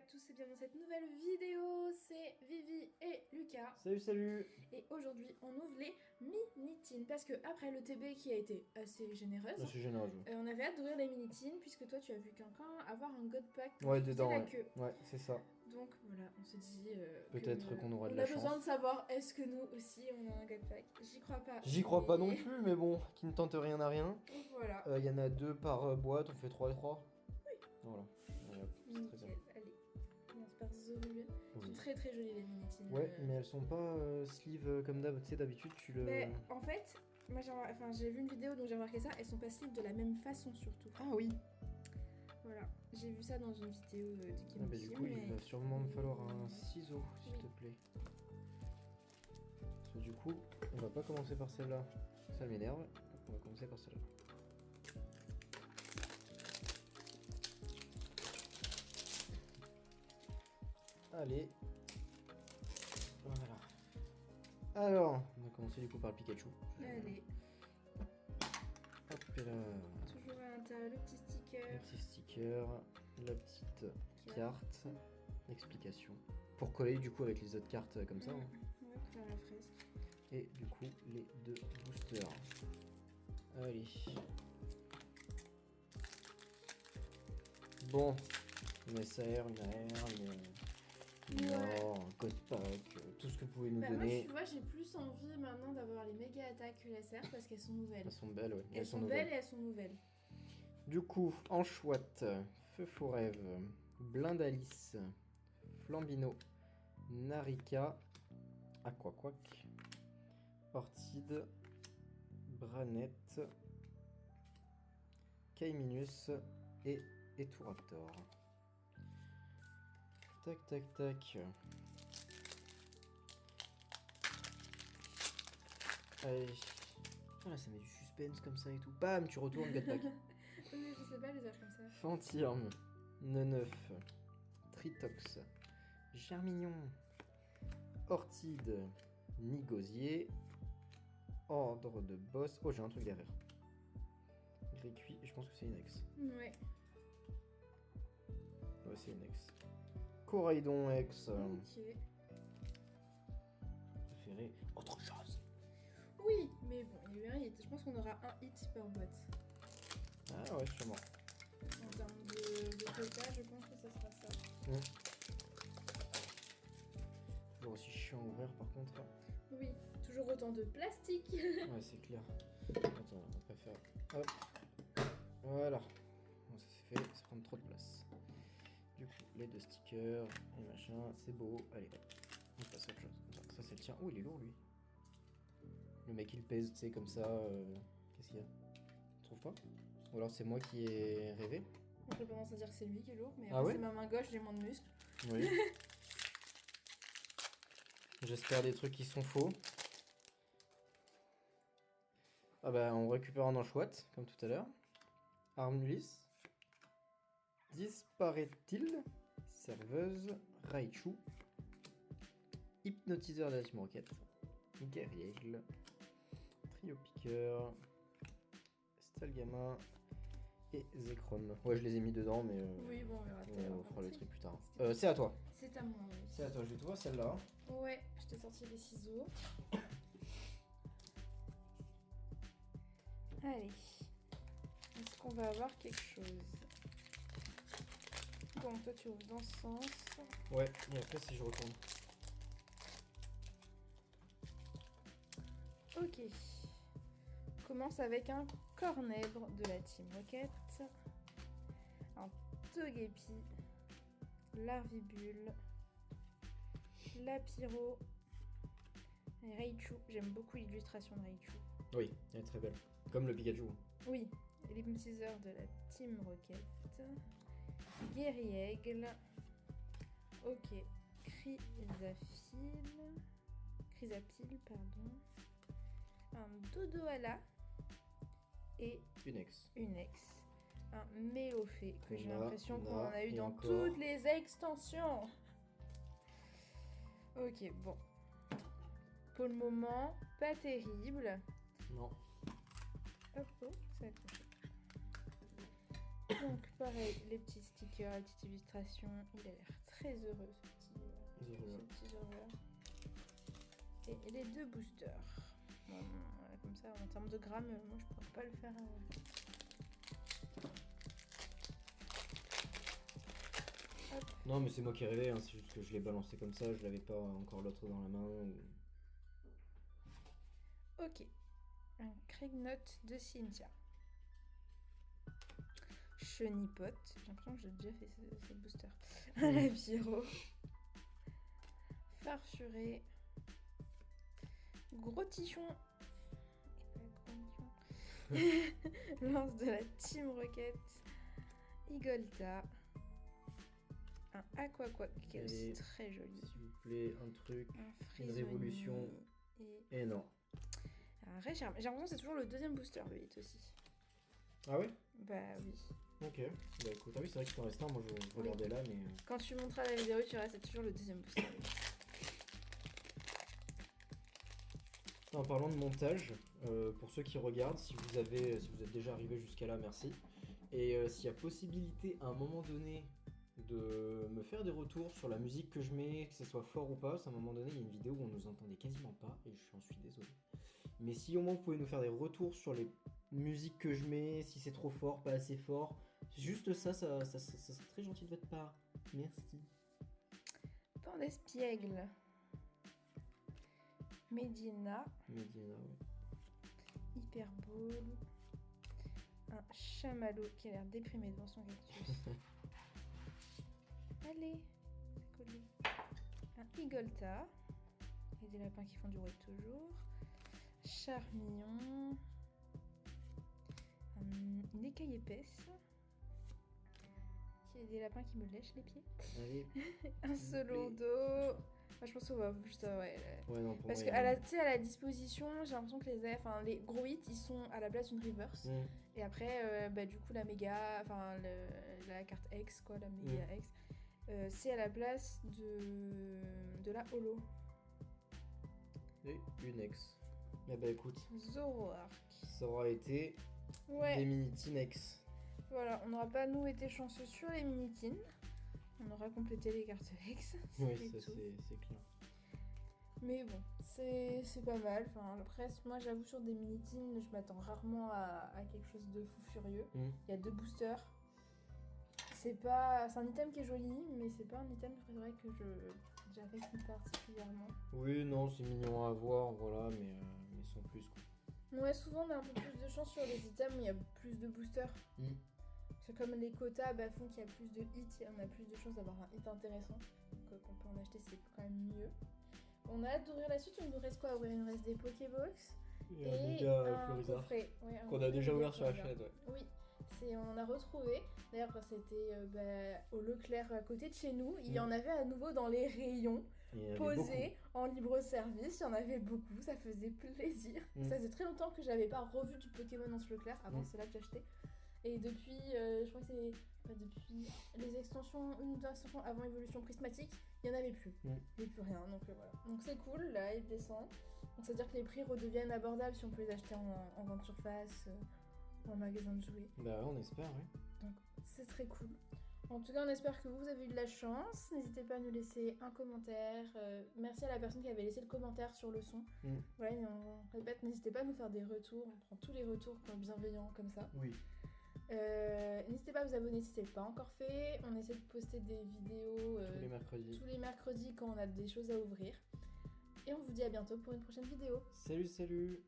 tous et bienvenue dans cette nouvelle vidéo, c'est Vivi et Lucas. Salut. Et aujourd'hui on ouvre les mini-tins parce que après le TB qui a été assez généreuse, C'est généreux. on avait hâte d'ouvrir les mini-tins puisque toi tu as vu quelqu'un avoir un God Pack Ouais, qui faisait dedans, la ouais. queue. Ouais, c'est ça. Donc voilà, on se dit Peut-être qu'on aura de on la a chance. besoin de savoir est-ce que nous aussi on a un God Pack. J'y crois pas. J'y crois pas non plus, mais bon, qui ne tente rien n'a rien. Voilà. Il y en a 2 par boîte, on fait 3 et 3. Oui. Voilà. Hop, c'est très bien. Nickel, allez. On commence par Zoru. Elles sont Oui. très très jolies les mini-tins. Ouais, mais elles sont pas sleeve comme d'habitude, tu le... Mais en fait, moi j'ai vu une vidéo donc j'ai remarqué ça, elles sont pas sleeves de la même façon surtout. Ah oui. Voilà, j'ai vu ça dans une vidéo de Kim Ah bah du coup, il va sûrement me falloir un ciseau, s'il te plaît. Parce que du coup, on va pas commencer par celle-là. Ça m'énerve. On va commencer par celle-là. Allez. Voilà. Alors, on va commencer du coup par le Pikachu. Allez, Hop et là. toujours à l'intérieur le petit Le sticker. petit sticker, la petite carte, explication. Pour coller du coup avec les autres cartes comme ça. Hein. Ouais, pour faire la fresque. Et du coup, les 2 boosters. Allez. Bon. Une SR, une AR, une or, un code pack, tout ce que vous pouvez nous Bah moi donner. tu vois j'ai plus envie maintenant d'avoir les méga attaques que les SR parce qu'elles sont nouvelles. Elles sont belles, ouais. Elles sont belles et elles sont nouvelles. Du coup, Anchouette, Feu Faux Rêve, Blindalice, Flambino, Narika, Aquaquac, Ortide, Branette, Kaiminus et Eturaptor. Tac, tac, tac. Allez. Voilà, ça met du suspense comme ça et tout. Bam, tu retournes, God Pack. Oui, je sais pas les âges comme ça. Fantirme, Neneuf, Tritox, Germignon, Ortide, Nigosier, Ordre de Boss. Oh, j'ai un truc derrière. Grécuit, je pense que c'est une ex. Ouais. Ouais, c'est une ex. Coraidon ex. Ok. Préféré. Autre chose. Oui, mais bon, il y a eu un hit. Je pense qu'on aura un hit par boîte. Ah ouais, sûrement. En termes de quota, je pense que ça sera ça. Toujours aussi chiant à ouvrir par contre. Oui, toujours autant de plastique. Ouais, c'est clair. Attends, on va faire. Hop. Voilà. Bon, ça c'est fait, ça prend trop de place. Du coup, les 2 stickers et machin, c'est beau. Allez, on passe à autre chose. Attends, ça c'est le tien. Oh, il est lourd lui. Le mec il pèse, tu sais, comme ça. Qu'est-ce qu'il y a? Tu trouves pas? Ou alors c'est moi qui ai rêvé? Moi, j'ai tendance à dire que c'est lui qui est lourd, mais Ah après, ouais c'est ma main gauche, j'ai moins de muscles. Oui. J'espère des trucs qui sont faux. Ah bah, on récupère un Anchouette, comme tout à l'heure. Armlulis. Disparaît-il? Serveuse. Raichu. Hypnotiseur de la Team Rocket. Guerriègle. Trio Piqueur. Stalgama. Et Zekrom. Ouais, je les ai mis dedans, mais Oui, bon, on verra. on fera le tri plus tard. C'est à toi. C'est à moi, oui. C'est à toi, je vais te voir celle-là. Ouais, je t'ai sorti les ciseaux. Allez. Est-ce qu'on va avoir quelque chose? Bon, toi, tu ouvres dans ce sens. Ouais, et après si je retourne. Ok. On commence avec un cornèbre de la Team Rocket. Un Togepi. Larvibule. Lapiro. Et Raichu. J'aime beaucoup l'illustration de Raichu. Oui, elle est très belle. Comme le Pikachu. Oui. Et l'hypnotiseur de la Team Rocket. Guerriègle. Ok. Chrysapile, pardon. Un Dodoala. Et Une ex. une ex. Un Méophée, que j'ai On a, l'impression on qu'on a, en a eu et dans encore. toutes les extensions. Ok, bon. Pour le moment, pas terrible. Non. Hop, oh, ça a accroché. Donc pareil, les petits stickers, les petites illustrations, il a l'air très heureux ce petit heureux. Et les 2 boosters. Bon, comme ça, en termes de grammes, moi je pourrais pas le faire. Hop. Non, mais c'est moi qui ai rêvé, hein, c'est juste que je l'ai balancé comme ça, je l'avais pas encore l'autre dans la main. Ok. Un Craignote de Cynthia. Chenipote. J'ai l'impression que j'ai déjà fait ce booster. La Pyro. Farfuré. Gros tichon. Lance de la Team Rocket. Igolta. Un Aquaquack qui est aussi très joli. S'il vous plaît, un truc. Une révolution. Et non. J'ai l'impression que c'est toujours le 2e booster le 8 aussi. Ah ouais? Bah oui. Ok. Bah écoute, ah oui, c'est vrai qu'il t'en reste un, moi je regardais là, mais. Quand tu montras la vidéo, tu verras, c'est toujours le 2e booster. En parlant de montage, pour ceux qui regardent, si vous êtes déjà arrivé jusqu'à là, merci. Et s'il y a possibilité à un moment donné de me faire des retours sur la musique que je mets, que ce soit fort ou pas, parce qu'à un moment donné il y a une vidéo où on nous entendait quasiment pas et je suis désolé. Mais si au moins vous pouvez nous faire des retours sur les musiques que je mets, si c'est trop fort, pas assez fort, juste ça serait très gentil de votre part. Merci. Pan d'espiègle. Medina. Medina, ouais. Hyperbole. Un chamallow qui a l'air déprimé devant son cactus. Allez, c'est collé. Un Igolta. Et des lapins qui font du bruit toujours. Charmillon. Une écaille épaisse. Qui a des lapins qui me lèchent les pieds. Allez. Un solo d'eau. Moi, je pense qu'on va juste ouais non, parce que à la disposition, j'ai l'impression que les gros hits ils sont à la place d'une reverse. Et après du coup la méga, enfin la carte X quoi, la méga X, c'est à la place de la holo. Et une X. Eh bah écoute, Zoroark. ça aura été des mini-teen X. Voilà, on n'aura pas nous été chanceux sur les mini-teens. On aura complété les cartes X. Oui, ça c'est clair. Mais bon, c'est pas mal. Enfin, après, moi j'avoue, sur des mini-teens, je m'attends rarement à quelque chose de fou furieux. Il y a 2 boosters. C'est un item qui est joli, mais c'est pas un item vrai que j'affecte particulièrement. Oui, non, c'est mignon à voir, voilà, mais sans plus quoi. Ouais, souvent on a un peu plus de chance sur les items où il y a plus de boosters. C'est comme les quotas font qu'il y a plus de hits, on a plus de chances d'avoir un hit intéressant. Donc qu'on peut en acheter, c'est quand même mieux. On a hâte d'ouvrir la suite, il nous reste quoi à ouvrir? Il nous reste des Pokébox et un coffret. Ouais, qu'on a déjà ouvert sur la chaîne. Oui, on a retrouvé. D'ailleurs, c'était au Leclerc à côté de chez nous. Il y en avait à nouveau dans les rayons, posés en libre service. Il y en avait beaucoup, ça faisait plaisir. Ça faisait très longtemps que j'avais pas revu du Pokémon dans ce Leclerc. Avant, c'est là que j'achetais. Et depuis, je crois que c'est depuis les extensions, une ou deux extensions avant évolution prismatique, il n'y en avait plus. Il n'y avait plus rien, donc voilà. Donc c'est cool, là il descend. Donc ça veut dire que les prix redeviennent abordables si on peut les acheter en vente surface ou en magasin de jouets. Bah ouais, on espère, oui. Donc c'est très cool. En tout cas, on espère que vous avez eu de la chance. N'hésitez pas à nous laisser un commentaire. Merci à la personne qui avait laissé le commentaire sur le son. Voilà, on répète, n'hésitez pas à nous faire des retours. On prend tous les retours bienveillants comme ça. Oui. N'hésitez pas à vous abonner si ce n'est pas encore fait. On essaie de poster des vidéos tous les mercredis quand on a des choses à ouvrir. Et on vous dit à bientôt pour une prochaine vidéo. Salut